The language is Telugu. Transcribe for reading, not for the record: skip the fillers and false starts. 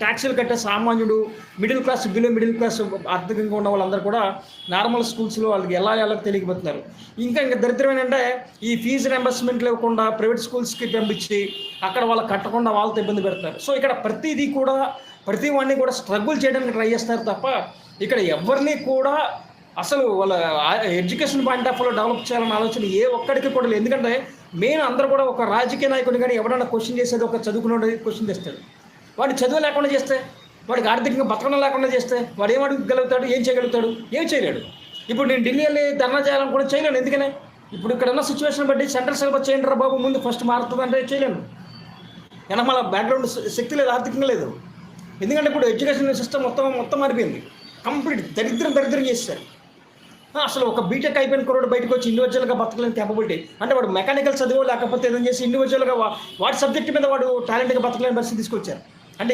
ట్యాక్సీలు కట్టే సామాన్యుడు, middle class, below middle class ఆర్థికంగా ఉన్న వాళ్ళందరూ కూడా నార్మల్ స్కూల్స్లో వాళ్ళకి ఎలా తెలియకపోతున్నారు. ఇంకా దరిద్రం ఏంటంటే ఈ ఫీజు రింబర్స్మెంట్లు ఇవ్వకుండా ప్రైవేట్ స్కూల్స్కి పంపించి అక్కడ వాళ్ళకి కట్టకుండా వాళ్ళతో ఇబ్బంది పెడతారు. సో ఇక్కడ ప్రతి వాడిని కూడా స్ట్రగుల్ చేయడానికి ట్రై చేస్తారు తప్ప ఇక్కడ ఎవరిని కూడా అసలు వాళ్ళ ఎడ్యుకేషన్ పాయింట్ ఆఫ్ వ్యూలో డెవలప్ చేయాలన్న ఆలోచన ఏ ఒక్కడికి కూడా లేదు. ఎందుకంటే మెయిన్ అందరూ కూడా ఒక రాజకీయ నాయకుడిని కానీ ఎవరైనా క్వశ్చన్ చేసేది ఒక చదువుకున్న క్వశ్చన్ చేస్తాడు. వాడిని చదువు లేకుండా చేస్తే, వాడికి ఆర్థికంగా బతకడం లేకుండా చేస్తే వాడు ఏం అడగలుగుతాడు, ఏం చేయగలుగుతాడు? ఏం చేయలేడు. ఇప్పుడు నేను ఢిల్లీ వెళ్ళి ధర్నా చేయాలని కూడా చేయలేను. ఎందుకనే ఇప్పుడు ఇక్కడ ఉన్న సిచ్యువేషన్ బట్టి సెంట్రల్ సిలబస్ చేయండి రా బాబు, ముందు ఫస్ట్ మారుతుందంటే చేయలేను. మన బ్యాక్గ్రౌండ్ శక్తి లేదు, ఆర్థికంగా లేదు. ఎందుకంటే ఇప్పుడు ఎడ్యుకేషన్ సిస్టమ్ మొత్తం మారిపోయింది. కంప్లీట్ దరిద్రం చేస్తారు. అసలు ఒక బీటెక్ అయిపోయిన కుర్రోడు బయటకు వచ్చి ఇండివిజువల్గా బతకలేని క్యాపబిలిటీ, అంటే వాడు మెకానికల్ చదువు లేకపోతే ఏదైనా చేసి ఇండివిజువల్గా వాడి సబ్జెక్ట్ మీద వాడు టాలెంట్గా బతకలేని పరిస్థితి తీసుకొచ్చారు. అంటే